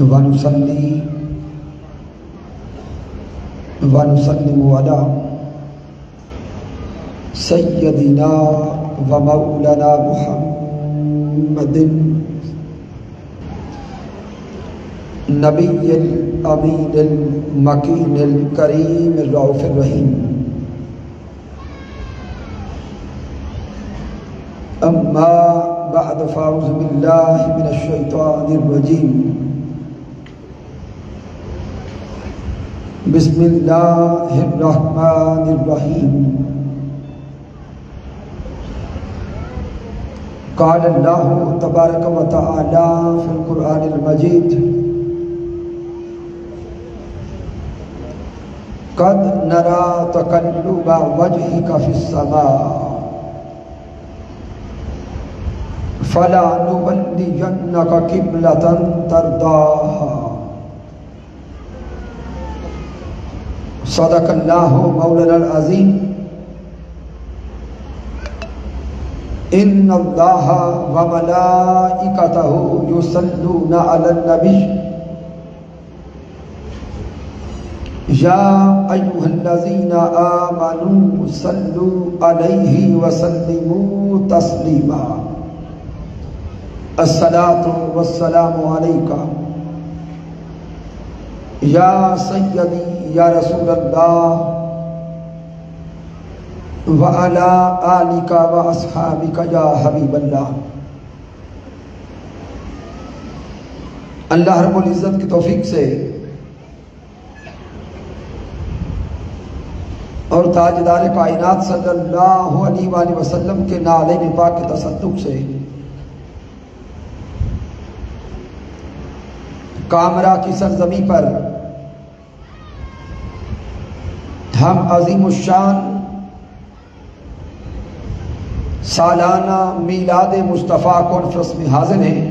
ونصلي ونسلم على سيدنا ومولانا محمد نبي الأمين المكين الكريم الرؤوف الرحيم. أما بعد فأعوذ بالله من الشيطان الرجيم. بسم الله الرحمن الرحيم. قال الله تبارك وتعالى في القرآن المجيد: قد نرى تقلب وجهك في السماء فلنولينك قبلة ترضاها. صدق اللہ مولانا العظیم. ان اللہ وملائکتہ یصلون علی النبی یا ایھا الذین آمنوا صلوا علیہ وسلموا تسلیما. الصلاۃ والسلام علیک یا سیدی یا رسول اللہ وعلی آلک واصحابک یا حبیب اللہ. اللہ رب العزت کی توفیق سے اور تاجدار کائنات صلی اللہ علیہ وآلہ وسلم کے نعلین پاک کے تصدق سے کامرا کی سرزمین پر ہم عظیم الشان سالانہ میلاد مصطفیٰ کانفرنس میں حاضر ہیں.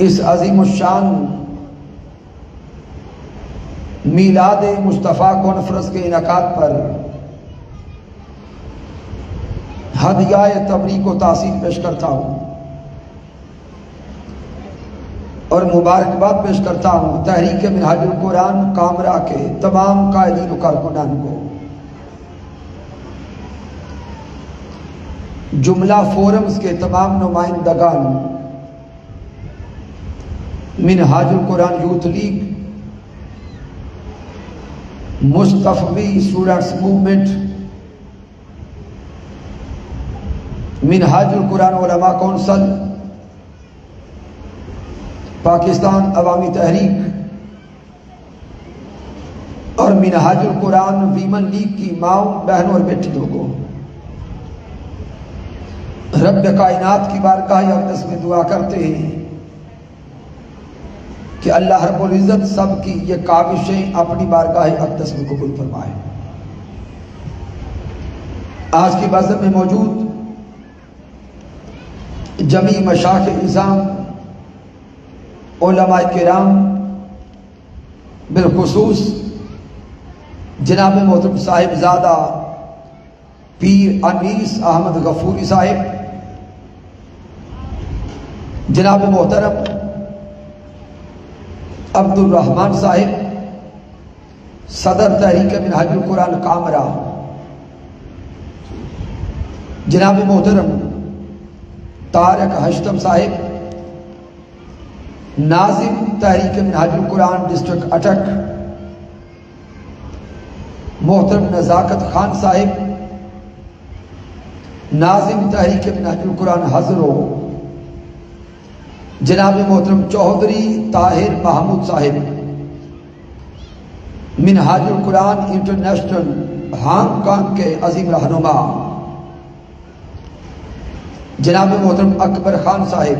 اس عظیم الشان میلاد مصطفیٰ کانفرنس کے انعقاد پر ہدیہ تبریک و تحسین پیش کرتا ہوں اور مبارکباد پیش کرتا ہوں تحریک منہاج القرآن کامرا کے تمام قائدین و کارکنان کو. جملہ فورمز کے تمام نمائندگان، منہاج القرآن یوتھ لیگ، مصطفوی اسٹوڈنٹس موومنٹ، منہاج القرآن علماء کونسل، پاکستان عوامی تحریک اور منہاج القرآن ویمن لیگ کی ماؤں، بہنوں اور بیٹیوں کو رب کائنات کی بارگاہ اقدس میں دعا کرتے ہیں کہ اللہ رب العزت سب کی یہ کاوشیں اپنی بارگاہ اقدس میں قبول فرمائے. آج کی بازم میں موجود جمیع مشائخ اعظام، علماء کرام، بالخصوص جناب محترم صاحب زادہ پیر انیس احمد غفوری صاحب، جناب محترم عبد الرحمن صاحب صدر تحریک منہاج القرآن کامرا، جناب محترم طارق ہشتم صاحب ناظم تحریک منہاج القرآن ڈسٹرکٹ اٹک، محترم نزاکت خان صاحب ناظم تحریک منہاج القرآن ہزرو، جناب محترم چودھری طاہر محمود صاحب منہاج القرآن انٹرنیشنل ہانگ کانگ کے عظیم رہنما، جناب محترم اکبر خان صاحب،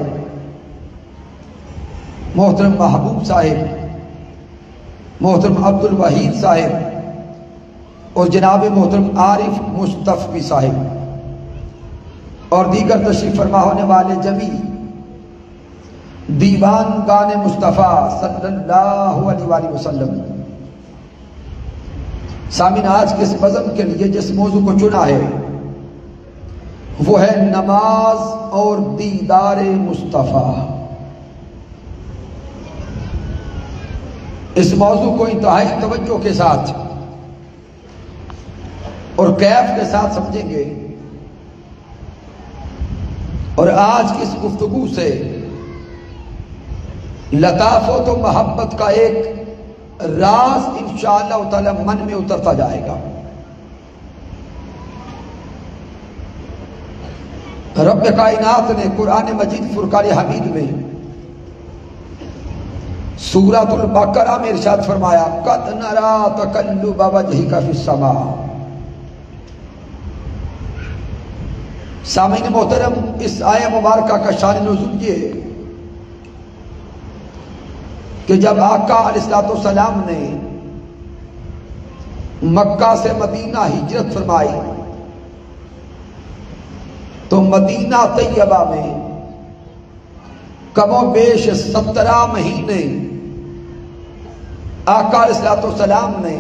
محترم محبوب صاحب، محترم عبد الوحید صاحب اور جناب محترم عارف مصطفی صاحب اور دیگر تشریف فرما ہونے والے جمیع دیوان گان مصطفیٰ صلی اللہ علیہ وآلہ وسلم. سامعین، آج کے اس بزم کے لیے جس موضوع کو چنا ہے وہ ہے نماز اور دیدار مصطفیٰ۔ اس موضوع کو انتہائی توجہ کے ساتھ اور کیف کے ساتھ سمجھیں گے، اور آج کی اس گفتگو سے لطافت و محبت کا ایک راز انشاءاللہ تعالی من میں اترتا جائے گا۔ رب کائنات نے قرآن مجید فرقان حمید میں سورۃ البقرہ میں ارشاد فرمایا قد نرا تقلب وجہک فی السماء۔ سامعین محترم، اس آیہ مبارکہ کا شان نزول یہ ہے کہ جب آقا علیہ السلام نے مکہ سے مدینہ ہجرت فرمائی تو مدینہ طیبہ میں کم و بیش 17 مہینے آقا علیہ السلام نے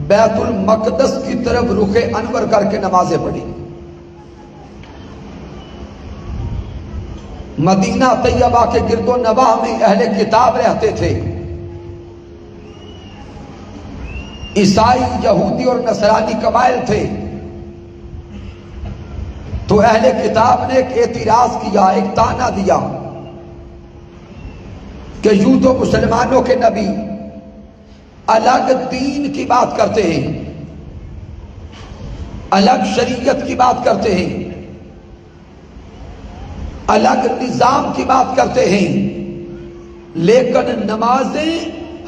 بیت المقدس کی طرف رخ انور کر کے نمازیں پڑھی۔ مدینہ طیبہ کے گرد و نواح میں اہل کتاب رہتے تھے، عیسائی، یہودی اور نصرانی قبائل تھے۔ تو اہل کتاب نے ایک اعتراض کیا، ایک طعنہ دیا کہ یوں تو مسلمانوں کے نبی الگ دین کی بات کرتے ہیں، الگ شریعت کی بات کرتے ہیں، الگ نظام کی بات کرتے ہیں، لیکن نمازیں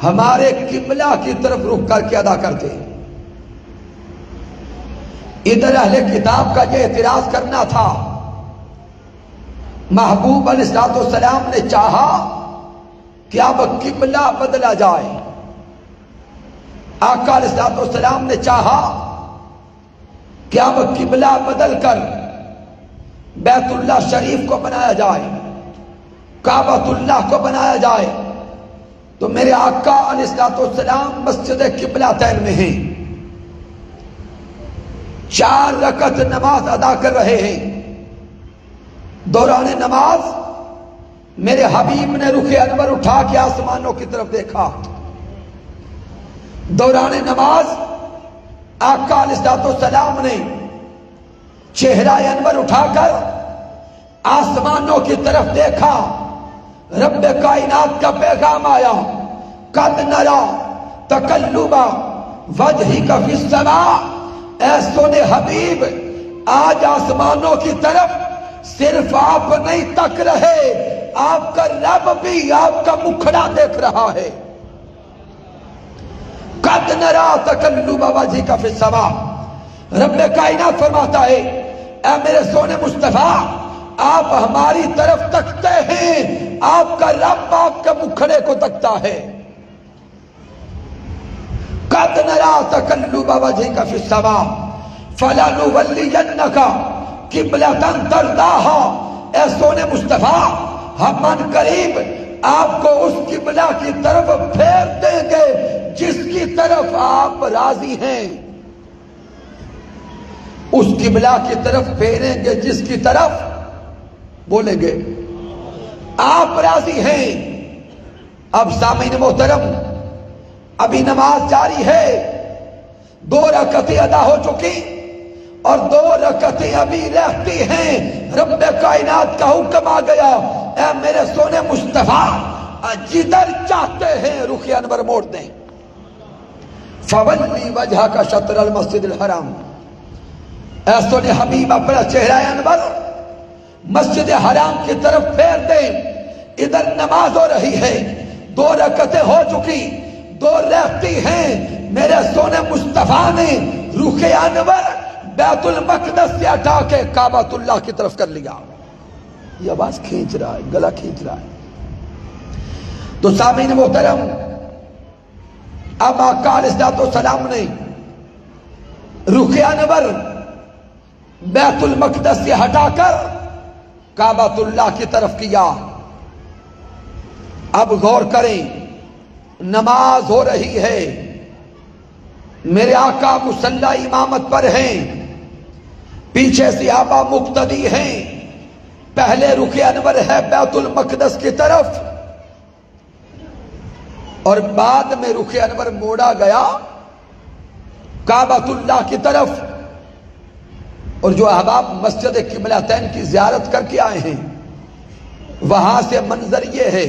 ہمارے قبلہ کی طرف رخ کر کے ادا کرتے ہیں۔ ادھر اہل کتاب کا یہ اعتراض کرنا تھا، محبوب علیہ السلام نے چاہا کہ اب قبلہ بدلا جائے، آقا علیہ السلام نے چاہا کہ اب قبلہ بدل کر بیت اللہ شریف کو بنایا جائے، کعبۃ اللہ کو بنایا جائے۔ تو میرے آقا علیہ السلام مسجد قبلہ تین میں ہیں، 4 رکعت نماز ادا کر رہے ہیں۔ دوران نماز میرے حبیب نے رخ انور اٹھا کے آسمانوں کی طرف دیکھا۔ دوران نماز آقا علیہ السلام نے چہرہ انور اٹھا کر آسمانوں کی طرف دیکھا۔ رب کائنات کا پیغام آیا قد نرا تقلب وجہک فی السماء۔ اے سونے حبیب، آج آسمانوں کی طرف صرف آپ نہیں تک رہے، آپ کا رب بھی آپ کا مکھڑا دیکھ رہا ہے۔ قد نرا تقلب وجہک فی السماء۔ رب کائنات فرماتا ہے اے میرے سونے مصطفیٰ، آپ ہماری طرف تکتے ہیں، آپ کا رب آپ کے مکھڑے کو تکتا ہے۔ قد نرا تقلب وجہک فی السماء فلنولینک قبلۃ ترضاها۔ اے سونے مصطفیٰ، ہم ان قریب آپ کو اس قبلہ کی طرف پھیر دیں گے جس کی طرف آپ راضی ہیں، اس قبلہ کی طرف پھیریں گے جس کی طرف بولیں گے آپ راضی ہیں۔ اب سامعین محترم، ابھی نماز جاری ہے، 2 رکعتیں ادا ہو چکی اور 2 رکعتیں ابھی رہتی ہیں۔ رب کائنات کا حکم آ گیا اے میرے سونے مصطفیٰ، جدھر چاہتے ہیں رخ انور موڑ دیں۔ فولی وجہک شطر المسجد الحرام۔ اے سونے حبیب، اپنا چہرہ انور مسجد حرام کی طرف پھیر دیں۔ ادھر نماز ہو رہی ہے، 2 رکعتیں ہو چکی، 2 رہتی ہیں۔ میرے سونے مصطفیٰ نے رخ انور بیت المقدس سے ہٹا کے کعبۃ اللہ کی طرف کر لیا۔ یہ آواز کھینچ رہا ہے، گلا کھینچ رہا ہے۔ تو سامعین محترم، اب آقا علیہ السلام نے رخ انور بیت المقدس سے ہٹا کر کعبۃ اللہ کی طرف کیا۔ اب غور کریں، نماز ہو رہی ہے، میرے آقا مصلی امامت پر ہیں، پیچھے صحابہ مقتدی ہیں، پہلے رخ انور ہے بیت المقدس کی طرف، اور بعد میں رخ انور موڑا گیا کعبۃ اللہ کی طرف۔ اور جو احباب مسجد قبلتین کی زیارت کر کے آئے ہیں، وہاں سے منظر یہ ہے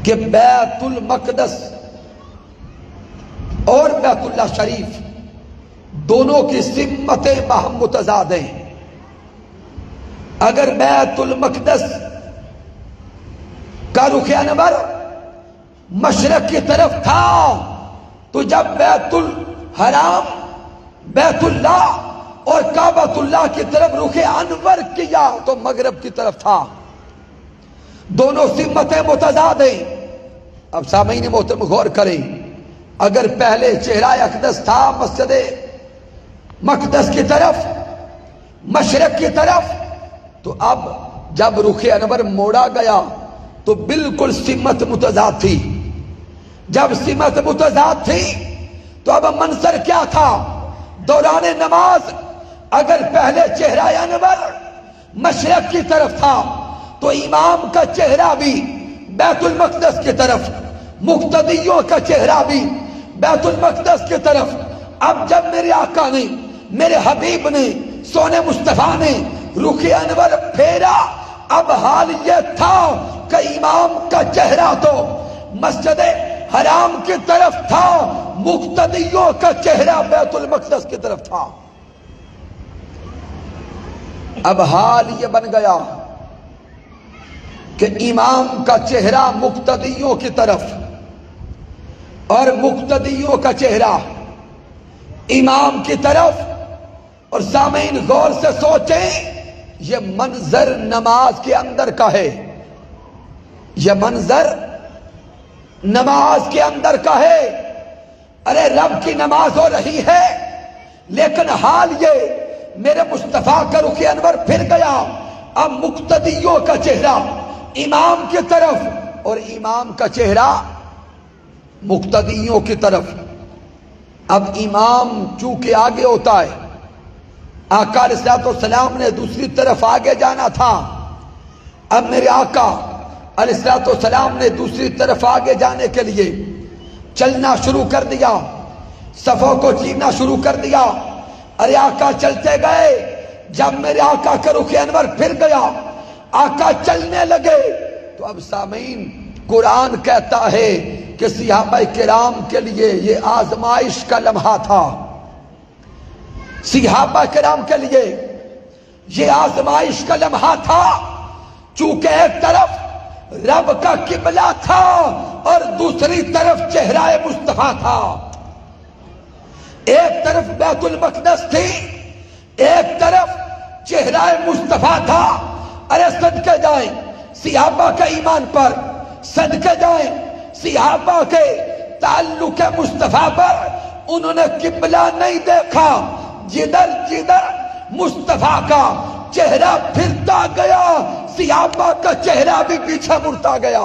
کہ بیت المقدس اور بیت اللہ شریف دونوں کی سمتیں باہم متضاد ہیں۔ اگر بیت المقدس کا رخ انور مشرق کی طرف تھا تو جب بیت الحرام، بیت اللہ اور کعبۃ اللہ کی طرف رخ انور کیا تو مغرب کی طرف تھا۔ دونوں سمتیں متضاد ہیں۔ اب سامعین محترم غور کریں، اگر پہلے چہرہ اقدس تھا مسجد مقدس کی طرف، مشرق کی طرف، تو اب جب رخ انور موڑا گیا تو بالکل سمت متضاد تھی۔ جب سمت متضاد تھی تو اب منظر کیا تھا؟ دوران نماز اگر پہلے چہرہ انور مشرق کی طرف تھا تو امام کا چہرہ بھی بیت المقدس کی طرف، مقتدیوں کا چہرہ بھی بیت المقدس کی طرف۔ اب جب میرے آقا نے، میرے حبیب نے، سونے مصطفیٰ نے رخ انور پھیرا، اب حال یہ تھا کہ امام کا چہرہ تو مسجد حرام کی طرف تھا، مقتدیوں کا چہرہ بیت المقدس کی طرف تھا۔ اب حال یہ بن گیا کہ امام کا چہرہ مقتدیوں کی طرف اور مقتدیوں کا چہرہ امام کی طرف۔ اور سامعین غور سے سوچیں، یہ منظر نماز کے اندر کا ہے، یہ منظر نماز کے اندر کا ہے۔ ارے رب کی نماز ہو رہی ہے، لیکن حال یہ میرے مصطفیٰ کا رخ انور پھر گیا، اب مقتدیوں کا چہرہ امام کی طرف اور امام کا چہرہ مقتدیوں کی طرف۔ اب امام چونکہ آگے ہوتا ہے، آقا علیہ السلام نے دوسری طرف آگے جانا تھا، اب میرے آقا علیہ السلام نے دوسری طرف آگے جانے کے لیے چلنا شروع کر دیا، صفوں کو چیرنا شروع کر دیا۔ ارے آقا چلتے گئے، جب میرے آقا کا رخ انور پھر گیا، آقا چلنے لگے، تو اب سامعین قرآن کہتا ہے کہ صحابہ کرام کے لیے یہ آزمائش کا لمحہ تھا، صحابہ کرام کے لیے یہ آزمائش کا لمحہ تھا، چونکہ ایک طرف رب کا قبلہ تھا اور دوسری طرف چہرہ مصطفیٰ تھا، ایک طرف بیت المقدس تھی، ایک طرف چہرہ مصطفیٰ تھا۔ ارے صدقے جائیں صحابہ کے ایمان پر، صدقے جائیں صحابہ کے تعلق مصطفیٰ پر، انہوں نے قبلہ نہیں دیکھا، جدھر جدھر مصطفیٰ کا چہرہ پھرتا گیا صحابہ کا چہرہ بھی پیچھے مڑتا گیا۔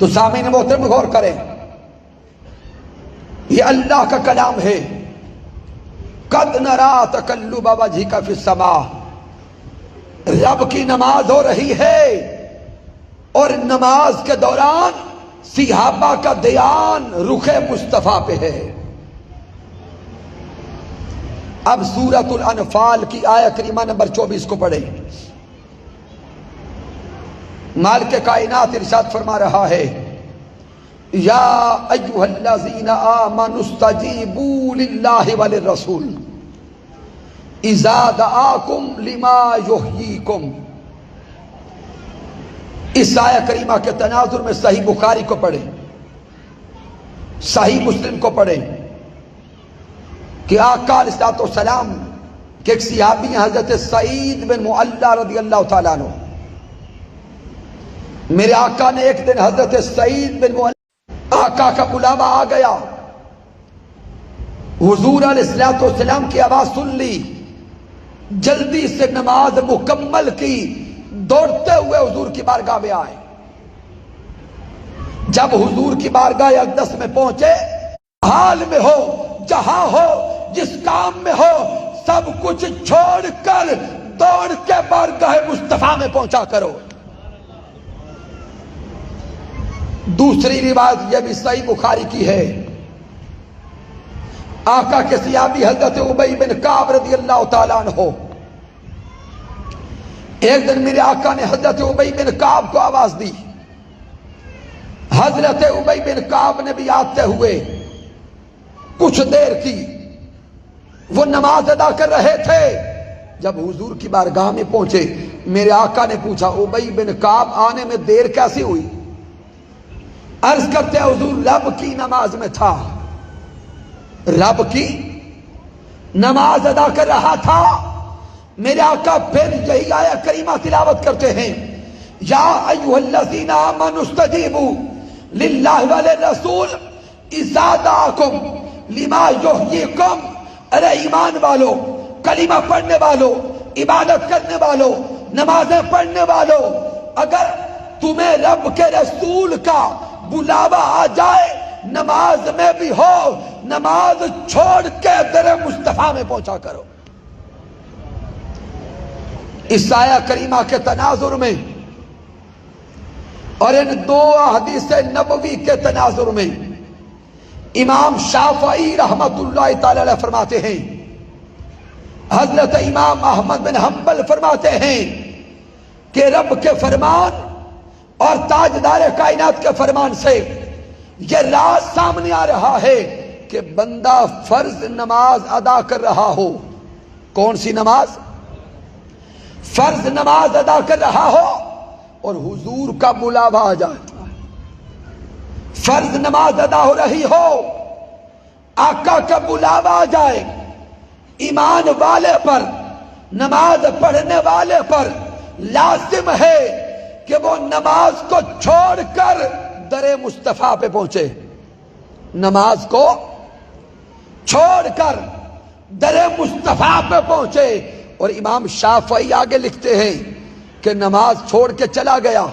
تو سامعین محترم غور کریں، یہ اللہ کا کلام ہے۔ قد نرا تقلب وجهك فی السماء، رب کی نماز ہو رہی ہے اور نماز کے دوران صحابہ کا دھیان رخ مصطفیٰ پہ ہے۔ اب سورۃ الانفال کی آیت کریمہ نمبر 24 کو پڑھیں۔ مالک کائنات ارشاد فرما رہا ہے، یا ایھا الذین آمنوا استجیبوا للہ وللرسول اذا دعاکم لما یحییکم۔ اس آیت کریمہ کے تناظر میں صحیح بخاری کو پڑھیں، صحیح مسلم کو پڑھیں کہ آقا علیہ السلام کہ ایک صحابی حضرت سعید بن معلّہ رضی اللہ تعالیٰ عنہ، میرے آقا نے ایک دن حضرت سعید بن معلّہ، آقا کا بلاوا آ گیا، حضور علیہ السلام کی آواز سن لی، جلدی سے نماز مکمل کی، دوڑتے ہوئے حضور کی بارگاہ میں آئے۔ جب حضور کی بارگاہ اقدس میں پہنچے، حال میں ہو، جہاں ہو، جس کام میں ہو، سب کچھ چھوڑ کر دوڑ کے بارگاہ مصطفیٰ میں پہنچا کرو۔ دوسری روایت یہ بھی صحیح بخاری کی ہے، آقا کے صحابی حضرت ابی بن کعب رضی اللہ تعالیٰ عنہ، ایک دن میرے آقا نے حضرت ابی بن کعب کو آواز دی، حضرت ابی بن کعب نے بھی آتے ہوئے کچھ دیر کی، وہ نماز ادا کر رہے تھے۔ جب حضور کی بارگاہ میں پہنچے، میرے آقا نے پوچھا ابی بن کعب آنے میں دیر کیسی ہوئی؟ عرض کرتے حضور رب کی نماز میں تھا، رب کی نماز ادا کر رہا تھا۔ میرے آقا پھر یہی آیا کریمہ تلاوت کرتے ہیں، یا ایھا الذین آمنوا استجیبوا للہ وللرسول اذا دعاکم لما یحییکم۔ ارے ایمان والو، کلمہ پڑھنے والو، عبادت کرنے والو، نمازیں پڑھنے والو، اگر تمہیں رب کے رسول کا بلاوا آ جائے، نماز میں بھی ہو، نماز چھوڑ کے در مصطفیٰ میں پہنچا کرو۔ اس آیہ کریمہ کے تناظر میں اور ان دو حدیث نبوی کے تناظر میں امام شافعی رحمت اللہ تعالی علیہ فرماتے ہیں، حضرت امام احمد بن حنبل فرماتے ہیں کہ رب کے فرمان اور تاجدار کائنات کے فرمان سے یہ راز سامنے آ رہا ہے کہ بندہ فرض نماز ادا کر رہا ہو، کون سی نماز؟ فرض نماز ادا کر رہا ہو اور حضور کا بلاوا آ جائے، فرض نماز ادا ہو رہی ہو، آقا کا بلاوا آ جائے، ایمان والے پر، نماز پڑھنے والے پر لازم ہے کہ وہ نماز کو چھوڑ کر در مصطفیٰ پہ پہنچے، نماز کو چھوڑ کر در مصطفیٰ پہ پہنچے۔ اور امام شافعی آگے لکھتے ہیں کہ نماز چھوڑ کے چلا گیا،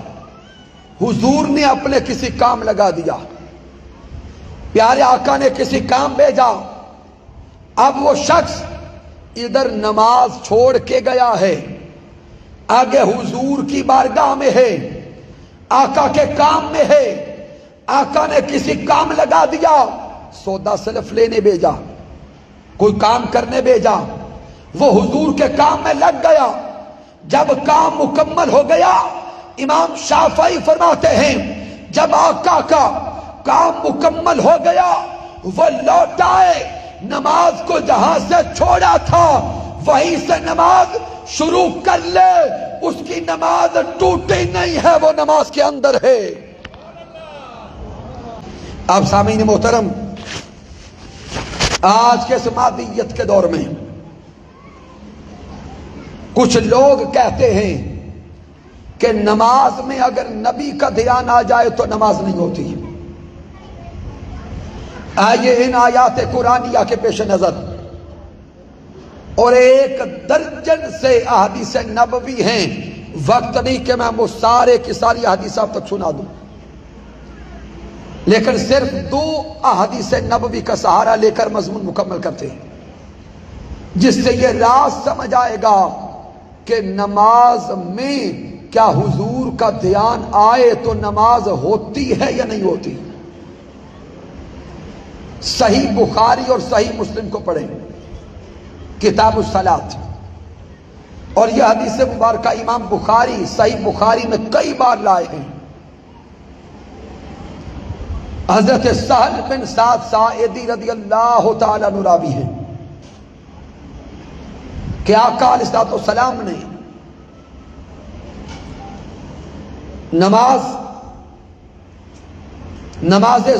حضور نے اپنے کسی کام لگا دیا، پیارے آقا نے کسی کام بھیجا، اب وہ شخص ادھر نماز چھوڑ کے گیا ہے، آگے حضور کی بارگاہ میں ہے، آقا کے کام میں ہے، آقا نے کسی کام لگا دیا، سودا سلف لینے بھیجا، کوئی کام کرنے بھیجا، وہ حضور کے کام میں لگ گیا، جب کام مکمل ہو گیا، امام شافعی فرماتے ہیں جب آقا کا کام مکمل ہو گیا، وہ لوٹ آئے، نماز کو جہاں سے چھوڑا تھا وہیں سے نماز شروع کر لے، اس کی نماز ٹوٹی نہیں ہے، وہ نماز کے اندر ہے۔ اب سامعین محترم، آج کے سمادیت کے دور میں کچھ لوگ کہتے ہیں کہ نماز میں اگر نبی کا دھیان آ جائے تو نماز نہیں ہوتی۔ آئیے ان آیات قرآنیہ کے پیش نظر اور ایک درجن سے احادیث نبوی ہیں، وقت نہیں کہ میں وہ سارے کی ساری احادیث آپ تک سنا دوں، لیکن صرف دو احادیث نبوی کا سہارا لے کر مضمون مکمل کرتے ہیں، جس سے یہ راز سمجھ آئے گا کہ نماز میں کیا حضور کا دھیان آئے تو نماز ہوتی ہے یا نہیں ہوتی۔ صحیح بخاری اور صحیح مسلم کو پڑھیں، کتاب الصلاۃ، اور یہ حدیث مبارکہ امام بخاری صحیح بخاری میں کئی بار لائے ہیں۔ حضرت سہل بن سعد ساعدی رضی اللہ تعالیٰ عنہ راوی ہیں کہ آقا علیہ السلام نے نماز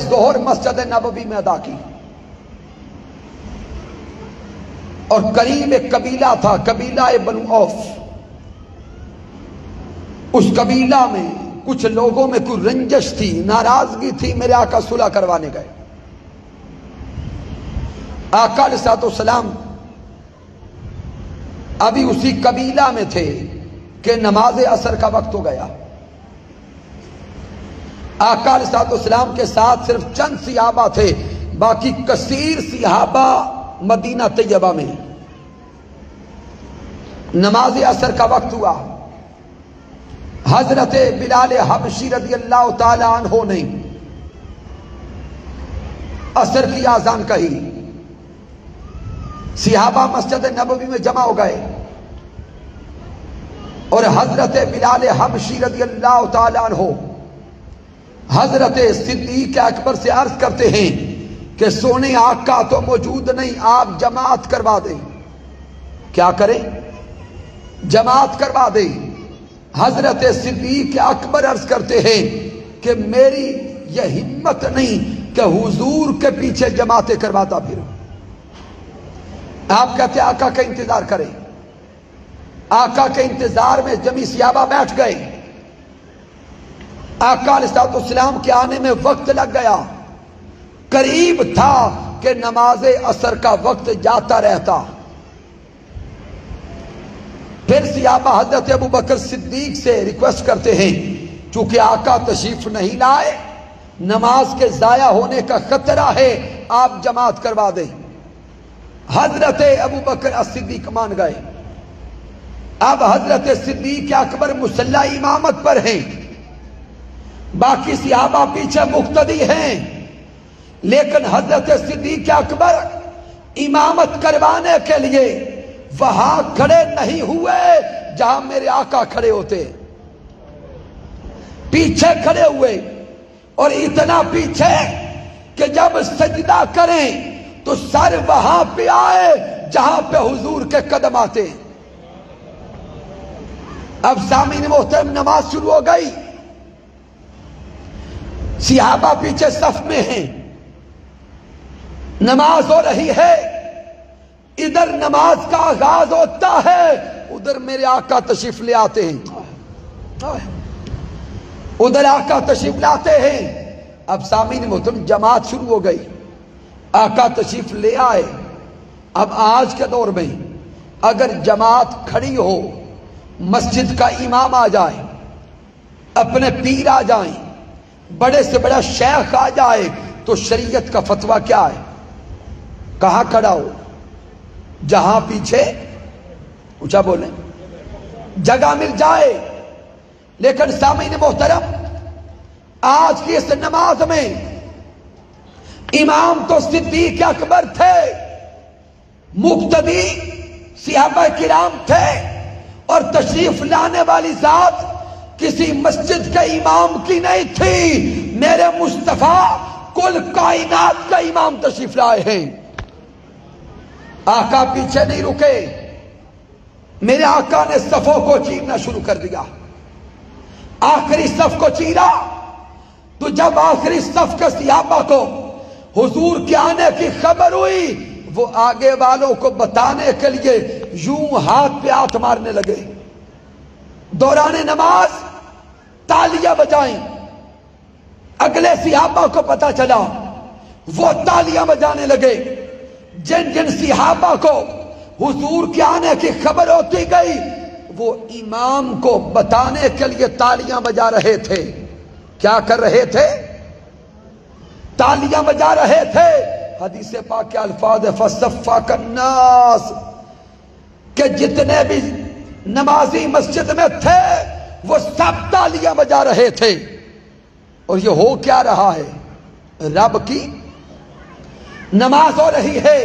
ظہر مسجد نبوی میں ادا کی، اور قریب ایک قبیلہ تھا، قبیلہ بنو اوف. اس قبیلہ میں کچھ لوگوں میں کوئی رنجش تھی، ناراضگی تھی، میرے آقا صلح کروانے گئے. آقا علیہ السلام ابھی اسی قبیلہ میں تھے کہ نماز عصر کا وقت ہو گیا. آقا علیہ السلام کے ساتھ صرف چند صحابہ تھے، باقی کثیر صحابہ مدینہ طیبہ میں. نماز عصر کا وقت ہوا. حضرت بلال حبشی رضی اللہ تعالی عنہ نے عصر کی اذان کہی. صحابہ مسجد نبوی میں جمع ہو گئے اور حضرت بلال حبشی رضی اللہ تعالی عنہ حضرت صدیق اکبر سے عرض کرتے ہیں کہ سونے آقا تو موجود نہیں، آپ جماعت کروا دیں. کیا کریں؟ جماعت کروا دیں. حضرت صدیق اکبر عرض کرتے ہیں کہ میری یہ ہمت نہیں کہ حضور کے پیچھے جماعتیں کرواتا پھروں. آپ کہتے آقا کا انتظار کریں. آقا کے انتظار میں جمی صحابہ بیٹھ گئے. آقا علیہ السلام کے آنے میں وقت لگ گیا. قریب تھا کہ نماز عصر کا وقت جاتا رہتا. پھر صحابہ حضرت ابو بکر صدیق سے ریکویسٹ کرتے ہیں چونکہ آقا تشریف نہیں لائے، نماز کے ضائع ہونے کا خطرہ ہے، آپ جماعت کروا دیں. حضرت ابو بکر صدیق مان گئے. اب حضرت صدیق اکبر مصلی امامت پر ہیں، باقی صحابہ پیچھے مقتدی ہیں، لیکن حضرت صدیق اکبر امامت کروانے کے لیے وہاں کھڑے نہیں ہوئے جہاں میرے آقا کھڑے ہوتے، پیچھے کھڑے ہوئے. اور اتنا پیچھے کہ جب سجدہ کریں تو سر وہاں پہ آئے جہاں پہ حضور کے قدم آتے. اب سامعین محترم، نماز شروع ہو گئی. صحابہ پیچھے صف میں ہیں، نماز ہو رہی ہے. ادھر نماز کا آغاز ہوتا ہے، ادھر میرے آقا تشریف لے آتے ہیں. ادھر آقا تشریف لاتے ہیں. اب سامعین محترم، جماعت شروع ہو گئی. آقا تشریف لے آئے. اب آج کے دور میں اگر جماعت کھڑی ہو، مسجد کا امام آ جائے، اپنے پیر آ جائیں، بڑے سے بڑا شیخ آ جائے، تو شریعت کا فتویٰ کیا ہے؟ کہاں کھڑا ہو؟ جہاں پیچھے اونچا بولیں جگہ مل جائے. لیکن سامعین محترم، آج کی اس نماز میں امام تو صدیق اکبر تھے، مقتدی صحابہ کرام تھے، اور تشریف لانے والی ذات کسی مسجد کے امام کی نہیں تھی، میرے مصطفیٰ کل کائنات کا امام تشریف لائے ہیں. آقا پیچھے نہیں رکے. میرے آقا نے صفوں کو چیرنا شروع کر دیا. آخری صف کو چیرا تو جب آخری صف کے صحابہ کو حضور کے آنے کی خبر ہوئی، وہ آگے والوں کو بتانے کے لیے یوں ہاتھ پہ ہاتھ مارنے لگے. دوران نماز تالیاں بجائیں. اگلے صحابہ کو پتا چلا، وہ تالیاں بجانے لگے. جن جن صحابہ کو حضور کے آنے کی خبر ہوتی گئی، وہ امام کو بتانے کے لیے تالیاں بجا رہے تھے. کیا کر رہے تھے؟ تالیاں بجا رہے تھے. حدیث پاک کے الفاظ فصفق الناس، کہ جتنے بھی نمازی مسجد میں تھے وہ سب تالیاں بجا رہے تھے. اور یہ ہو کیا رہا ہے؟ رب کی نماز ہو رہی ہے.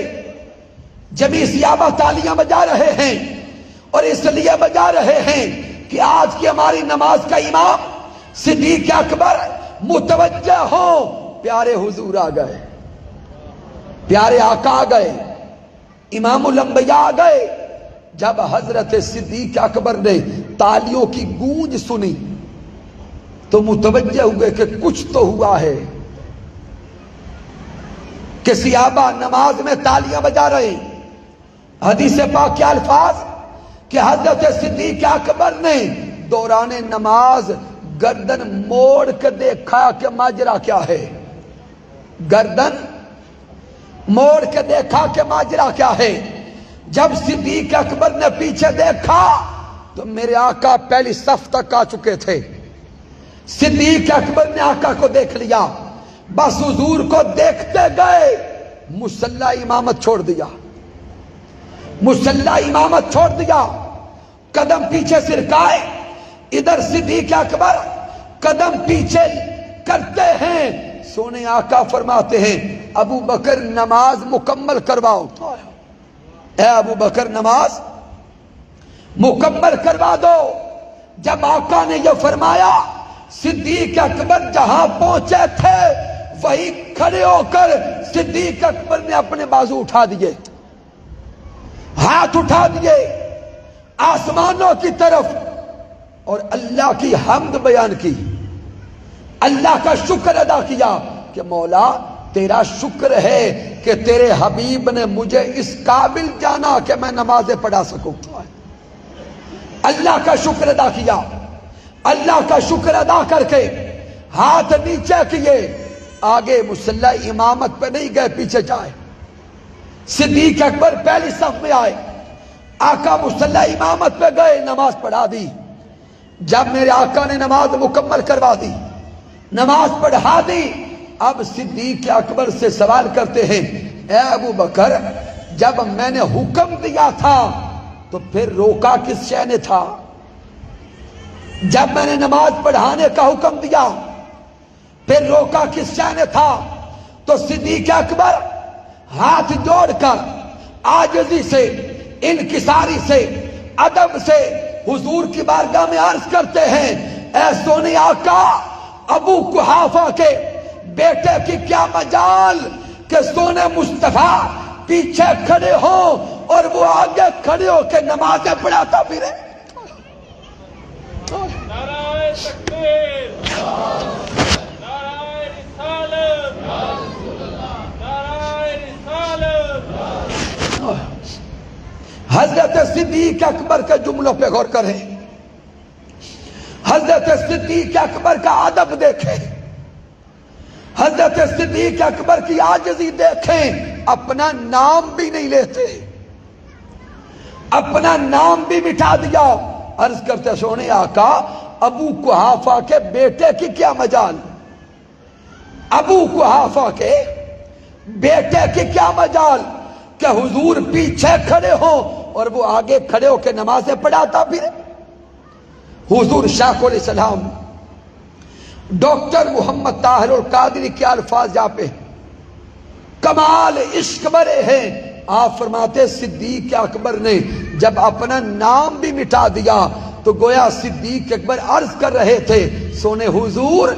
جمی صحابہ تالیاں بجا رہے ہیں، اور اس لیے بجا رہے ہیں کہ آج کی ہماری نماز کا امام صدیق اکبر متوجہ ہوں. پیارے حضور آ گئے، پیارے آقا آ گئے، امام الانبیاء آ گئے. جب حضرت صدیق اکبر نے تالیوں کی گونج سنی تو متوجہ ہوئے کہ کچھ تو ہوا ہے، کہ صحابہ نماز میں تالیاں بجا رہے ہیں. حدیث پاک کے الفاظ کہ حضرت صدیق اکبر نے دوران نماز گردن موڑ کے دیکھا کہ ماجرا کیا ہے، گردن موڑ کے دیکھا کہ ماجرا کیا ہے۔ جب صدیق اکبر نے پیچھے دیکھا تو میرے آقا پہلی صف تک آ چکے تھے۔ صدیق اکبر نے آقا کو دیکھ لیا، بس حضور کو دیکھتے گئے، مصلی امامت چھوڑ دیا، مصلی امامت چھوڑ دیا، قدم پیچھے سرکائے۔ ادھر صدیق اکبر قدم پیچھے کرتے ہیں، سونے آقا فرماتے ہیں ابو بکر نماز مکمل کرواؤ، اے ابو بکر نماز مکمل کروا دو۔ جب آقا نے یہ فرمایا، صدیق اکبر جہاں پہنچے تھے وہی کھڑے ہو کر صدیق اکبر نے اپنے بازو اٹھا دیے، ہاتھ اٹھا دیے آسمانوں کی طرف، اور اللہ کی حمد بیان کی، اللہ کا شکر ادا کیا کہ مولا تیرا شکر ہے کہ تیرے حبیب نے مجھے اس قابل جانا کہ میں نمازیں پڑھا سکوں۔ اللہ کا شکر ادا کیا، اللہ کا شکر ادا کر کے ہاتھ نیچے کیے، آگے مصلی امامت پہ نہیں گئے، پیچھے جائے۔ صدیق اکبر پہلی صف میں آئے، آقا مصلی امامت پہ گئے، نماز پڑھا دی۔ جب میرے آقا نے نماز مکمل کروا دی، نماز پڑھا دی، اب صدیق اکبر سے سوال کرتے ہیں اے ابو بکر، جب میں نے حکم دیا تھا تو پھر روکا کس شے نے تھا؟ جب میں نے نماز پڑھانے کا حکم دیا پھر روکا کس شے نے تھا؟ تو صدیق اکبر ہاتھ جوڑ کر عاجزی سے، انکساری سے، ادب سے حضور کی بارگاہ میں عرض کرتے ہیں اے سونے آقا، ابو قحافہ کے بیٹے کی کیا مجال کہ سونے مصطفیٰ پیچھے کھڑے ہوں اور وہ آگے کھڑے ہو کے نمازیں پڑھاتا پھرے۔ نعرہ تکبیر، نعرہ رسالت، نعرہ رسالت۔ حضرت صدیق اکبر کے جملوں پہ غور کریں، حضرت صدیق اکبر کا ادب دیکھیں، حضرت صدیق اکبر کی عاجزی دیکھیں، اپنا نام بھی نہیں لیتے، اپنا نام بھی مٹا دیا۔ عرض کرتے سونے آقا، ابو قحافہ کے بیٹے کی کیا مجال، ابو قحافہ کے بیٹے کی کیا مجال کہ حضور پیچھے کھڑے ہوں اور وہ آگے کھڑے ہو کے نمازیں پڑھاتا پھرے۔ حضور شاہ علیہ السلام ڈاکٹر محمد طاہر القادری کے الفاظ یہاں پہ کمال عشق برے ہیں۔ آپ فرماتے صدیق اکبر نے جب اپنا نام بھی مٹا دیا تو گویا صدیق اکبر عرض کر رہے تھے سونے حضور،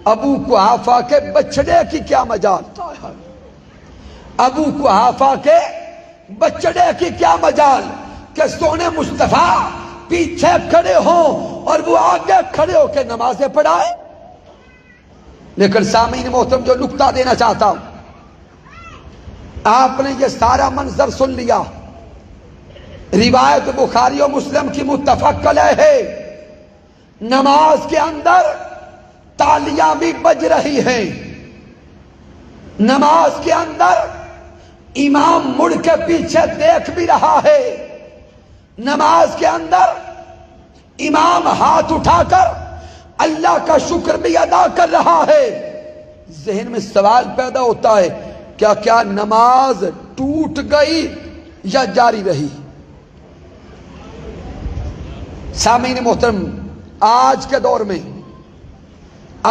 ابو قحافہ کے بچڑے کی کیا مجال، ابو قحافہ کے بچڑے کی کیا مجال کہ سونے مصطفیٰ پیچھے کھڑے ہوں اور وہ آگے کھڑے ہو کے نمازیں پڑھائے۔ لیکن سامعین محترم، جو نکتہ دینا چاہتا ہوں، آپ نے یہ سارا منظر سن لیا، روایت بخاری و مسلم کی متفق علیہ ہے، نماز کے اندر تالیاں بھی بج رہی ہیں، نماز کے اندر امام مڑ کے پیچھے دیکھ بھی رہا ہے، نماز کے اندر امام ہاتھ اٹھا کر اللہ کا شکر بھی ادا کر رہا ہے۔ ذہن میں سوال پیدا ہوتا ہے کیا نماز ٹوٹ گئی یا جاری رہی؟ سامعین محترم، آج کے دور میں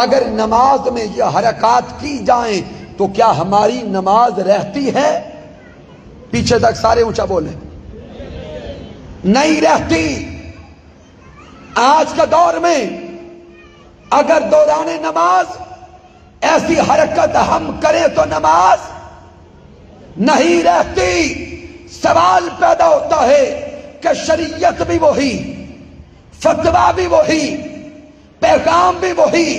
اگر نماز میں یہ حرکات کی جائیں تو کیا ہماری نماز رہتی ہے؟ پیچھے تک سارے اونچا بولیں، نہیں رہتی۔ آج کے دور میں اگر دوران نماز ایسی حرکت ہم کریں تو نماز نہیں رہتی۔ سوال پیدا ہوتا ہے کہ شریعت بھی وہی، فتویٰ بھی وہی، پیغام بھی وہی،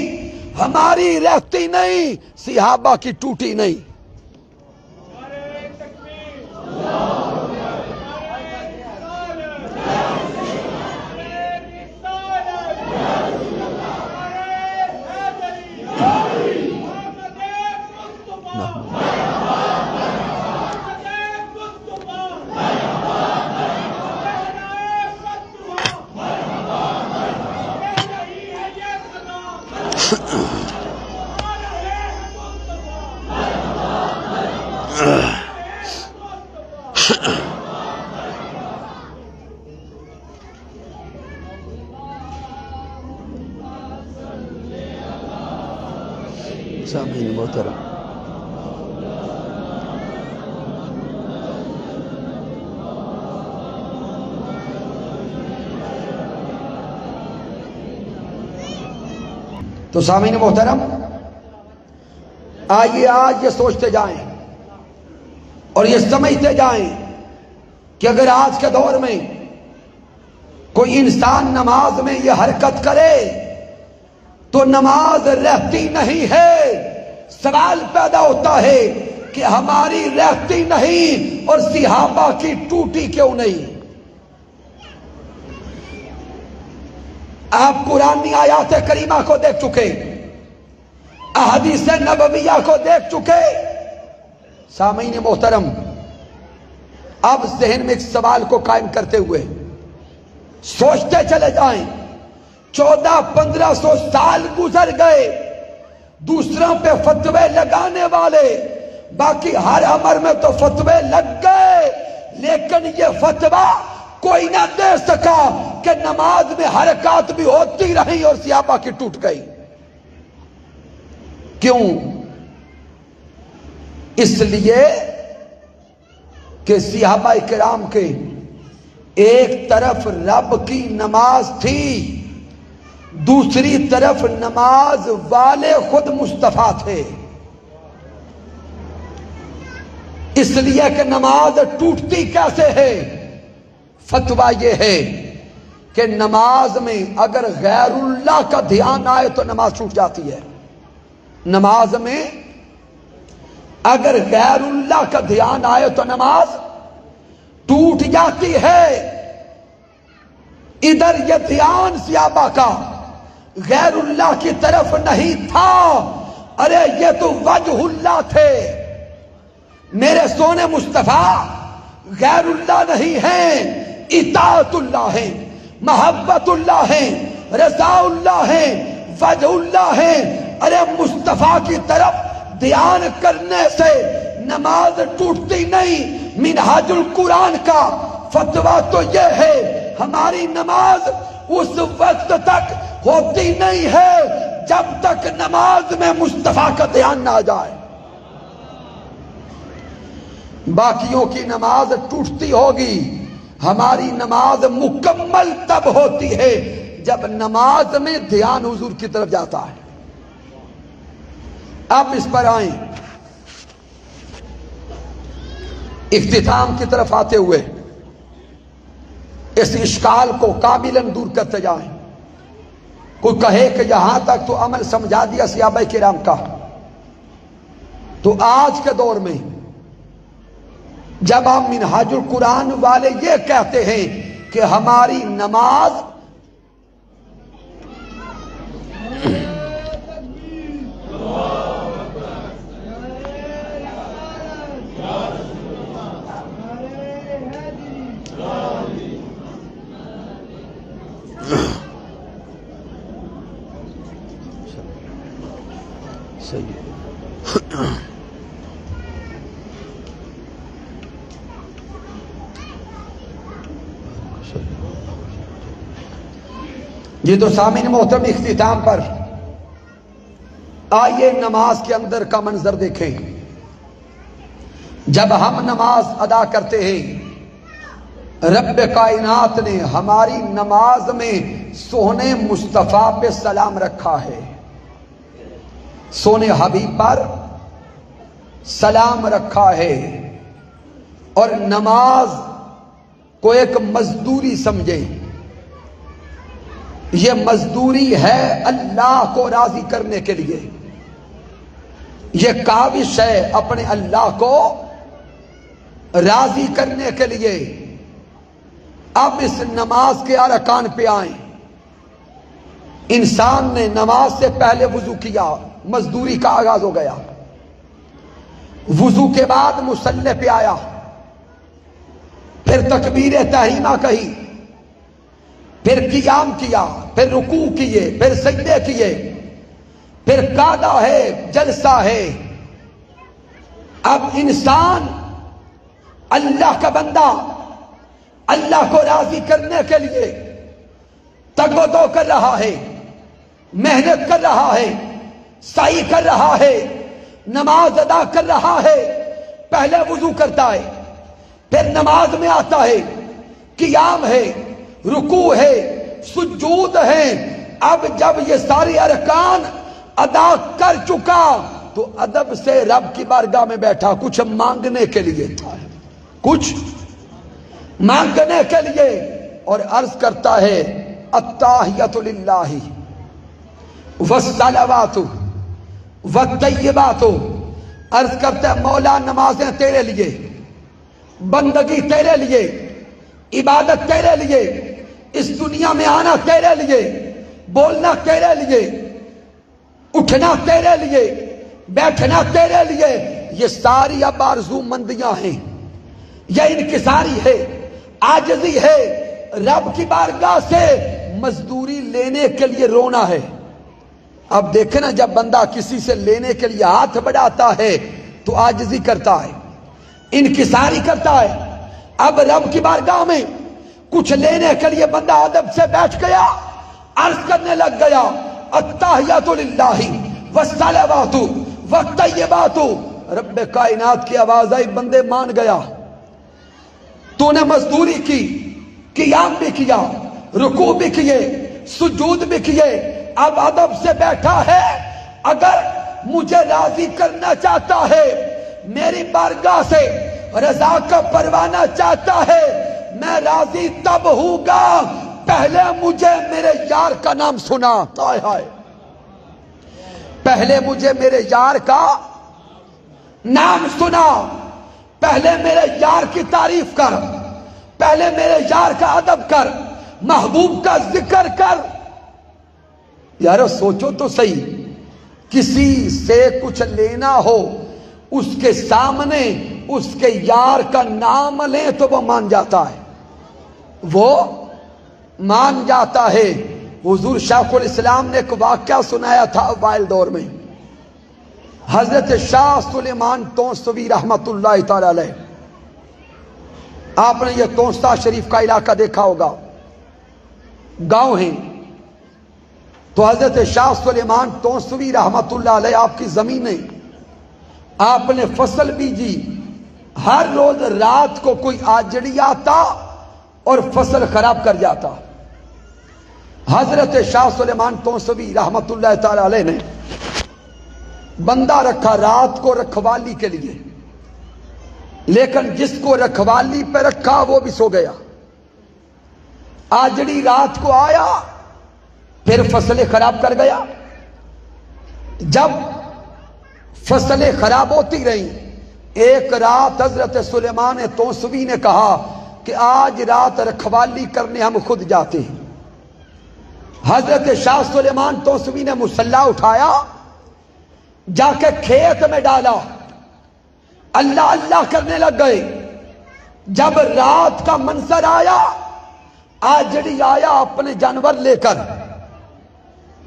ہماری رہتی نہیں، صحابہ کی ٹوٹی نہیں۔ نعرہ تکبیر، نعرہ سامعین محترم، تو سامعین محترم، آئیے آج یہ سوچتے جائیں اور یہ سمجھتے جائیں کہ اگر آج کے دور میں کوئی انسان نماز میں یہ حرکت کرے تو نماز رہتی نہیں ہے۔ سوال پیدا ہوتا ہے کہ ہماری رہتی نہیں اور صحابہ کی ٹوٹی کیوں نہیں؟ آپ قرآنی آیات کریمہ کو دیکھ چکے، احادیث نبویہ کو دیکھ چکے۔ سامعین محترم، اب ذہن میں ایک سوال کو قائم کرتے ہوئے سوچتے چلے جائیں، 1400-1500 سال گزر گئے، دوسروں پہ فتوے لگانے والے، باقی ہر امر میں تو فتوے لگ گئے، لیکن یہ فتویٰ کوئی نہ دے سکا کہ نماز میں حرکات بھی ہوتی رہیں اور صحابہ کی ٹوٹ گئی۔ کیوں؟ اس لیے کہ صحابہ کرام کے ایک طرف رب کی نماز تھی، دوسری طرف نماز والے خود مصطفیٰ تھے۔ اس لیے کہ نماز ٹوٹتی کیسے ہے؟ فتویٰ یہ ہے کہ نماز میں اگر غیر اللہ کا دھیان آئے تو نماز ٹوٹ جاتی ہے۔ نماز میں اگر غیر اللہ کا دھیان آئے تو نماز ٹوٹ جاتی ہے۔ ادھر یہ دھیان صحابہ کا غیر اللہ کی طرف نہیں تھا، ارے یہ تو وجہ اللہ تھے، میرے سونے مصطفیٰ غیر اللہ نہیں ہیں، اطاعت اللہ ہیں، محبت اللہ ہیں، رضا اللہ ہیں، وجہ اللہ ہیں۔ ارے مصطفیٰ کی طرف دھیان کرنے سے نماز ٹوٹتی نہیں۔ منہاج القرآن کا فتویٰ تو یہ ہے ہماری نماز اس وقت تک ہوتی نہیں ہے جب تک نماز میں مصطفیٰ کا دھیان نہ جائے۔ باقیوں کی نماز ٹوٹتی ہوگی، ہماری نماز مکمل تب ہوتی ہے جب نماز میں دھیان حضور کی طرف جاتا ہے۔ اب اس پر آئیں، اختتام کی طرف آتے ہوئے اس اشکال کو کاملاً دور کرتے جائیں۔ کوئی کہے کہ یہاں تک تو عمل سمجھا دیا صحابہ کرام کا، تو آج کے دور میں جب ہم منہاج القرآن والے یہ کہتے ہیں کہ ہماری نماز یہ تو سامعین محترم اختتام پر آئیے نماز کے اندر کا منظر دیکھیں۔ جب ہم نماز ادا کرتے ہیں، رب کائنات نے ہماری نماز میں سونے مصطفیٰ پہ سلام رکھا ہے، سونے حبیب پر سلام رکھا ہے، اور نماز کو ایک مزدوری سمجھے۔ یہ مزدوری ہے اللہ کو راضی کرنے کے لیے، یہ کاوش ہے اپنے اللہ کو راضی کرنے کے لیے۔ اب اس نماز کے ارکان پہ آئیں۔ انسان نے نماز سے پہلے وضو کیا، مزدوری کا آغاز ہو گیا۔ وضو کے بعد مصلی پہ آیا، پھر تکبیر تحریمہ کہی، پھر قیام کیا، پھر رکوع کیے، پھر سجدے کیے۔ پھر قاعدہ ہے، جلسہ ہے۔ اب انسان اللہ کا بندہ اللہ کو راضی کرنے کے لیے تگ و دو کر رہا ہے، محنت کر رہا ہے، سعی کر رہا ہے، نماز ادا کر رہا ہے۔ پہلے وضو کرتا ہے، پھر نماز میں آتا ہے، قیام ہے، رکوع ہے، سجود ہے۔ اب جب یہ ساری ارکان ادا کر چکا تو ادب سے رب کی بارگاہ میں بیٹھا، کچھ مانگنے کے لیے تھا، کچھ مانگنے کے لیے، اور عرض کرتا ہے التحیۃ للہ والصلوات والطیبات۔ عرض کرتا ہے مولا نمازیں تیرے لیے، بندگی تیرے لیے، عبادت تیرے لیے، اس دنیا میں آنا تیرے لیے، بولنا تیرے لیے، اٹھنا تیرے لیے، بیٹھنا تیرے لیے۔ یہ ساری اب آرزو مندیاں ہیں، یہ انکساری ہے، عاجزی ہے، رب کی بارگاہ سے مزدوری لینے کے لیے رونا ہے۔ اب دیکھیں نا، جب بندہ کسی سے لینے کے لیے ہاتھ بڑھاتا ہے تو عاجزی کرتا ہے، انکساری کرتا ہے۔ اب رب کی بارگاہ میں کچھ لینے کے لیے بندہ ادب سے بیٹھ گیا، عرض کرنے لگ گیا التحیۃ للہ والصلوات والطیبات۔ رب کائنات کی آواز آئی، بندے مان گیا، تو نے مزدوری کی، قیام بھی کیا، رکوع بھی کیے، سجود بھی کیے، اب ادب سے بیٹھا ہے۔ اگر مجھے راضی کرنا چاہتا ہے، میری بارگاہ سے رضا کا پروانہ چاہتا ہے، میں راضی تب ہوں گا پہلے مجھے میرے یار کا نام سنا۔ ہائے ہائے، پہلے مجھے میرے یار کا نام سنا، پہلے میرے یار کی تعریف کر، پہلے میرے یار کا ادب کر، محبوب کا ذکر کر۔ یارو سوچو تو صحیح، کسی سے کچھ لینا ہو، اس کے سامنے اس کے یار کا نام لیں تو وہ مان جاتا ہے، وہ مان جاتا ہے۔ حضور شیخ الاسلام نے ایک واقعہ سنایا تھا اوائل دور میں، حضرت شاہ سلیمان توسوی رحمت اللہ تعالی علیہ۔ آپ نے یہ توسا شریف کا علاقہ دیکھا ہوگا، گاؤں ہیں، تو حضرت شاہ سلیمان توسوی رحمت اللہ علیہ آپ کی زمینیں، آپ نے فصل بیجی، ہر روز رات کو کوئی آجڑی آتا اور فصل خراب کر جاتا۔ حضرت شاہ سلیمان توسوی رحمت اللہ تعالی علیہ نے بندہ رکھا رات کو رکھوالی کے لیے، لیکن جس کو رکھوالی پہ رکھا وہ بھی سو گیا۔ آجڑی رات کو آیا، پھر فصلیں خراب کر گیا۔ جب فصلیں خراب ہوتی رہیں، ایک رات حضرت سلیمان توسوی نے کہا کہ آج رات رکھوالی کرنے ہم خود جاتے ہیں۔ حضرت شاہ سلیمان توسوی نے مسلح اٹھایا، جا کے کھیت میں ڈالا، اللہ اللہ کرنے لگ گئے۔ جب رات کا منظر آیا، آجڑی آیا اپنے جانور لے کر،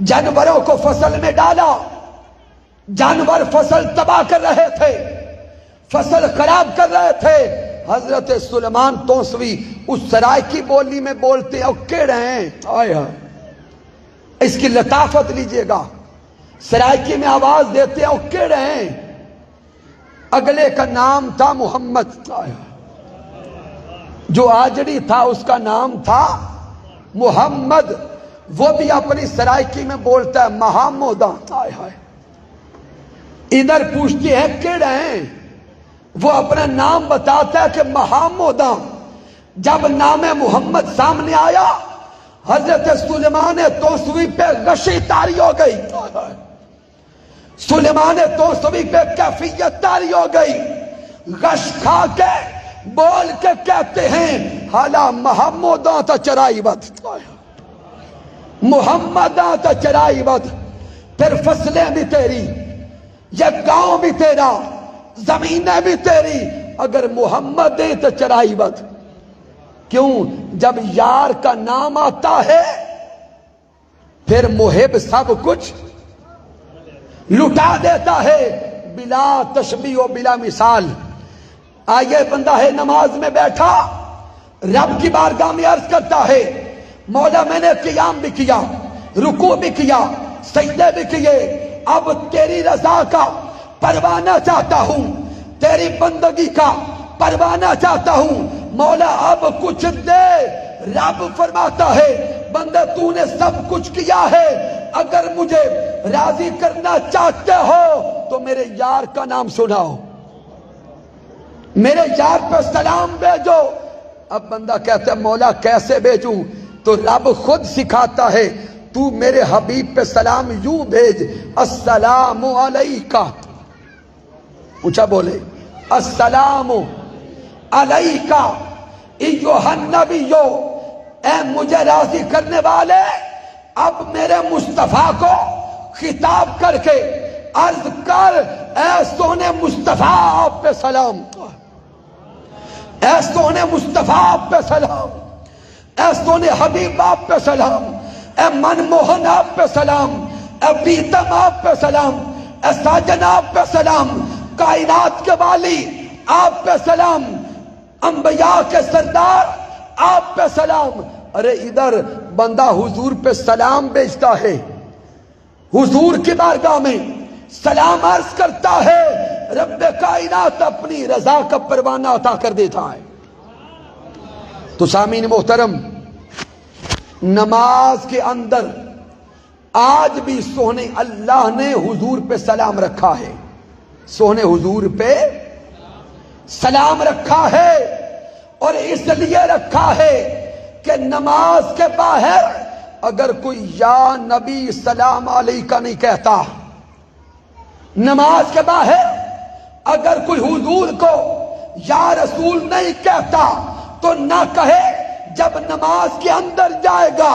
جانوروں کو فصل میں ڈالا، جانور فصل تباہ کر رہے تھے، فصل خراب کر رہے تھے۔ حضرت سلیمان توسوی اس سرائکی بولی میں بولتے ہیں، کیڑے ہیں، آئے ہیں، اس کی لطافت لیجئے گا، سرائکی میں آواز دیتے ہیں، کیڑے ہیں۔ اگلے کا نام تھا محمد، جو آجڑی تھا اس کا نام تھا محمد، وہ بھی اپنی سرائکی میں بولتا ہے محمودہ۔ ادھر پوچھتے ہیں کیڑے ہیں، وہ اپنا نام بتاتا ہے کہ محمودہ۔ جب نام محمد سامنے آیا، حضرت سلیمان توسوی پہ غشی طاری ہو گئی، سلیمان توسوی پہ کیفیت طاری ہو گئی، غش کھا کے بول کے کہتے ہیں حالا محمودہ تا چرائی بد، محمدہ تا چرائی بد۔ پھر فصلیں بھی تیری، یہ گاؤں بھی تیرا، زمینیں بھی تیری، اگر محمد دے تو چرائی بد۔ کیوں؟ جب یار کا نام آتا ہے پھر محب سب کچھ لٹا دیتا ہے بلا تشبیہ و بلا مثال۔ آئیے بندہ ہے نماز میں بیٹھا، رب کی بارگاہ میں عرض کرتا ہے مولا میں نے قیام بھی کیا، رکوع بھی کیا، سجدے بھی کیے، اب تیری رضا کا پروانہ چاہتا ہوں، تیری بندگی کا پروانہ چاہتا ہوں، مولا اب کچھ دے۔ رب فرماتا ہے بندہ تو نے سب کچھ کیا ہے، اگر مجھے راضی کرنا چاہتے ہو تو میرے یار کا نام سناؤ، میرے یار پہ سلام بھیجو۔ اب بندہ کہتا ہے مولا کیسے بھیجوں؟ تو رب خود سکھاتا ہے تو میرے حبیب پہ سلام یوں بھیج، السلام علیکہ، اونچا بولے السلام علیکہ ایھا النبیو، اے مجھے راضی کرنے والے، اب میرے مصطفیٰ کو خطاب کر کے عرض کر اے سونے مصطفیٰ آپ پہ سلام، اے سونے مصطفیٰ آپ پہ سلام، اے سونے حبیب آپ پہ سلام، اے منموہن آپ پہ سلام، اے بیتم آپ پہ سلام، اے ساجن آپ پہ سلام، کائنات کے والی آپ پہ سلام، انبیاء کے سردار آپ پہ سلام۔ ارے ادھر بندہ حضور پہ سلام بھیجتا ہے، حضور کی بارگاہ میں سلام عرض کرتا ہے، رب کائنات اپنی رضا کا پروانہ عطا کر دیتا ہے۔ تو سامعین محترم، نماز کے اندر آج بھی سونے اللہ نے حضور پہ سلام رکھا ہے، سونے حضور پہ سلام رکھا ہے، اور اس لیے رکھا ہے کہ نماز کے باہر اگر کوئی یا نبی سلام علیکہ نہیں کہتا، نماز کے باہر اگر کوئی حضور کو یا رسول نہیں کہتا تو نہ کہے، جب نماز کے اندر جائے گا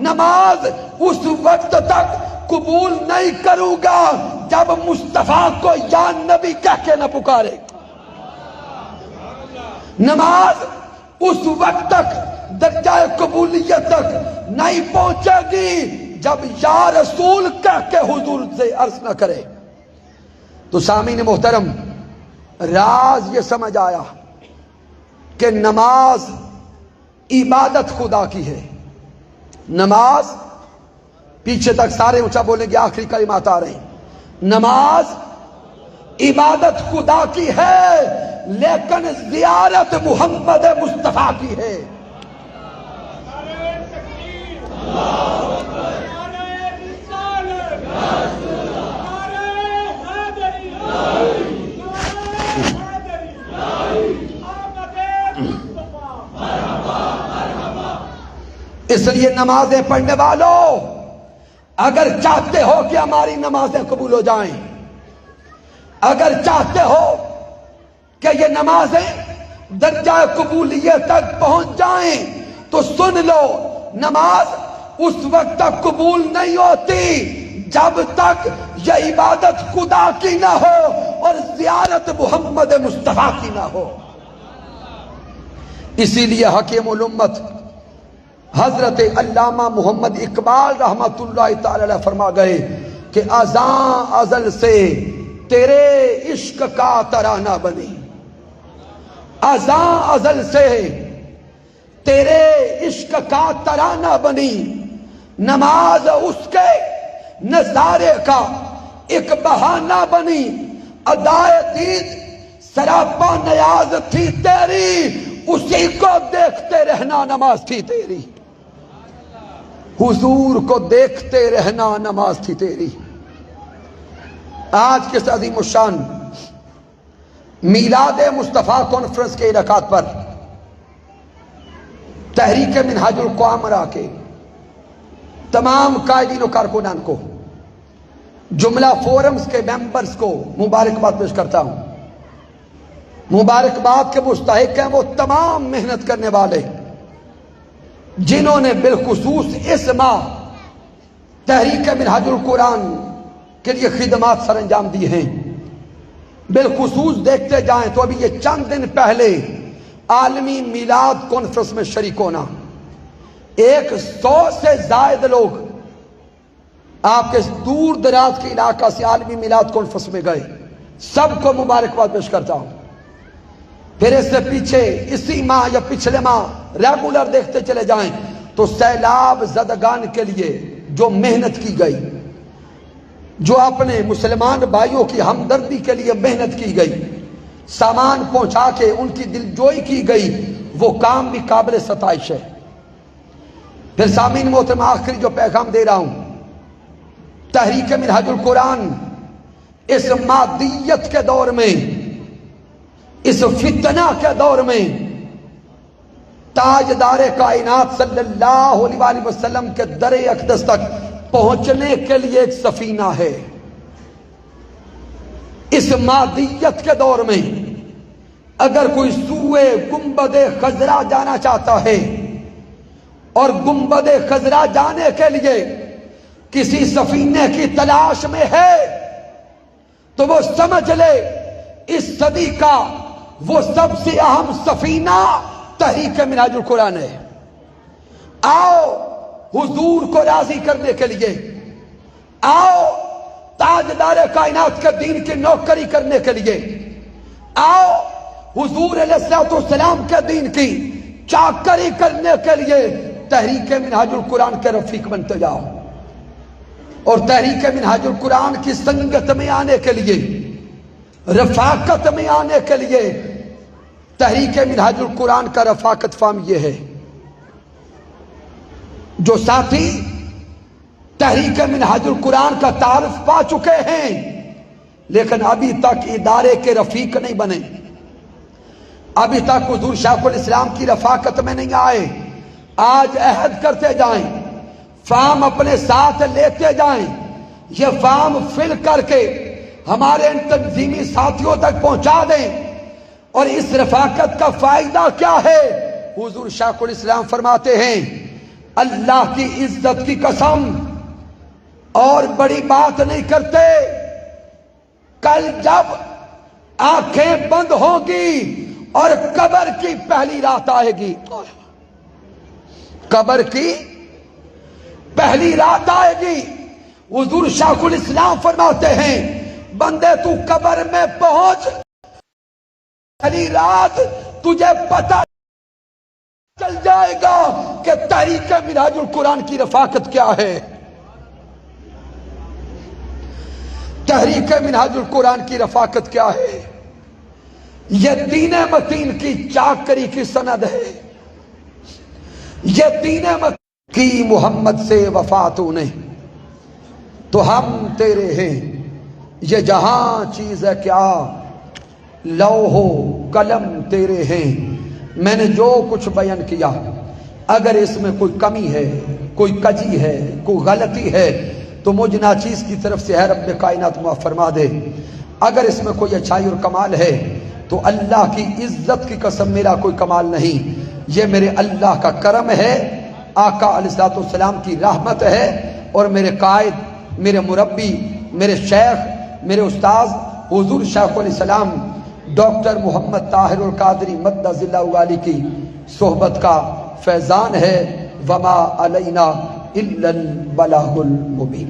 نماز اس وقت تک قبول نہیں کروں گا جب مصطفیٰ کو یا نبی کہہ کے نہ پکارے، نماز اس وقت تک درجہ قبولیت تک نہیں پہنچے گی جب یا رسول کہہ کے حضور سے عرض نہ کرے۔ تو سامعین محترم، راز یہ سمجھ آیا کہ نماز عبادت خدا کی ہے، نماز پیچھے تک سارے اونچا بولیں گے، آخری کلمات آ رہے ہیں، نماز عبادت خدا کی ہے لیکن زیارت محمد مصطفیٰ کی ہے۔ اس لیے نمازیں پڑھنے والوں، اگر چاہتے ہو کہ ہماری نمازیں قبول ہو جائیں، اگر چاہتے ہو کہ یہ نمازیں درجہ قبولیت تک پہنچ جائیں تو سن لو، نماز اس وقت تک قبول نہیں ہوتی جب تک یہ عبادت خدا کی نہ ہو اور زیارت محمد مصطفیٰ کی نہ ہو۔ اسی لیے حکیم الامت حضرت علامہ محمد اقبال رحمت اللہ تعالی علیہ فرما گئے کہ ازاں ازل سے تیرے عشق کا ترانہ بنی، ازاں ازل سے تیرے عشق کا ترانہ بنی، نماز اس کے نظارے کا ایک بہانہ بنی، ادائے دید سراپا نیاز تھی تیری، اسی کو دیکھتے رہنا نماز تھی تیری، حضور کو دیکھتے رہنا نماز تھی تیری۔ آج کے عظیم الشان میلاد مصطفیٰ کانفرنس کے انعقاد پر تحریک منہاج القوامرہ کے تمام قائدین و کارکنان کو، جملہ فورمز کے ممبرز کو مبارکباد پیش کرتا ہوں۔ مبارکباد کے مستحق ہیں وہ تمام محنت کرنے والے جنہوں نے بالخصوص اس ماہ تحریک منہاج القرآن کے لیے خدمات سر انجام دی ہیں۔ بالخصوص دیکھتے جائیں تو ابھی یہ چند دن پہلے عالمی میلاد کانفرنس میں شریک ہونا، 100 سے زائد لوگ آپ کے دور دراز کے علاقہ سے عالمی میلاد کانفرنس میں گئے، سب کو مبارکباد پیش کرتا ہوں۔ پھر اس سے پیچھے اسی ماہ یا پچھلے ماہ ریگولر دیکھتے چلے جائیں تو سیلاب زدگان کے لیے جو محنت کی گئی، جو اپنے مسلمان بھائیوں کی ہمدردی کے لیے محنت کی گئی، سامان پہنچا کے ان کی دلجوئی کی گئی، وہ کام بھی قابل ستائش ہے۔ پھر سامعین محترم، آخری جو پیغام دے رہا ہوں، تحریک منہاج القرآن اس مادیت کے دور میں، اس فتنہ کے دور میں تاجدار کائنات صلی اللہ علیہ وآلہ وسلم کے در اقدس تک پہنچنے کے لیے ایک سفینہ ہے۔ اس مادیت کے دور میں اگر کوئی سوئے گنبد خضرا جانا چاہتا ہے اور گنبد خضرا جانے کے لیے کسی سفینے کی تلاش میں ہے تو وہ سمجھ لے اس صدی کا وہ سب سے اہم سفینہ تحریک منہاج القرآن ہے۔ آؤ حضور کو راضی کرنے کے لیے، آؤ تاجدار کائنات کے دین کی نوکری کرنے کے لیے، آؤ حضور علیہ السلام کے دین کی چاکری کرنے کے لیے تحریک منہاج القرآن کے رفیق بنتے جاؤ، اور تحریک منہاج القرآن کی سنگت میں آنے کے لیے، رفاقت میں آنے کے لیے تحریک منہاج القرآن کا رفاقت فارم یہ ہے۔ جو ساتھی تحریک منہاج القرآن کا تعارف پا چکے ہیں لیکن ابھی تک ادارے کے رفیق نہیں بنے، ابھی تک حضور شیخ الاسلام کی رفاقت میں نہیں آئے، آج عہد کرتے جائیں، فارم اپنے ساتھ لیتے جائیں، یہ فارم فل کر کے ہمارے ان تنظیمی ساتھیوں تک پہنچا دیں۔ اور اس رفاقت کا فائدہ کیا ہے؟ حضور شیخ الاسلام فرماتے ہیں، اللہ کی عزت کی قسم اور بڑی بات نہیں کرتے، کل جب آنکھیں بند ہوں گی اور قبر کی پہلی رات آئے گی، قبر کی پہلی رات آئے گی، حضور شیخ الاسلام فرماتے ہیں بندے تو قبر میں پہنچ، پہلی رات تجھے پتہ چل جائے گا کہ تحریک منہاج القرآن کی رفاقت کیا ہے، تحریک منہاج القرآن کی رفاقت کیا ہے۔ یہ دین متین کی چاکری کی سند ہے، یہ دین متین کی محمد سے وفا تو نے تو ہم تیرے ہیں، یہ جہاں چیز ہے کیا لوح و قلم تیرے ہیں۔ میں نے جو کچھ بیان کیا اگر اس میں کوئی کمی ہے، کوئی کجی ہے، کوئی غلطی ہے تو مجھ ناچیز کی طرف سے ہے رب کائنات معاف فرما دے، اگر اس میں کوئی اچھائی اور کمال ہے تو اللہ کی عزت کی قسم میرا کوئی کمال نہیں، یہ میرے اللہ کا کرم ہے، آقا علیہ السلام کی رحمت ہے، اور میرے قائد، میرے مربی، میرے شیخ، میرے استاذ حضور شیخ علیہ السلام ڈاکٹر محمد طاہر القادری مدد اللہ علی کی صحبت کا فیضان ہے۔ وما علینا الا البلاغ المبین۔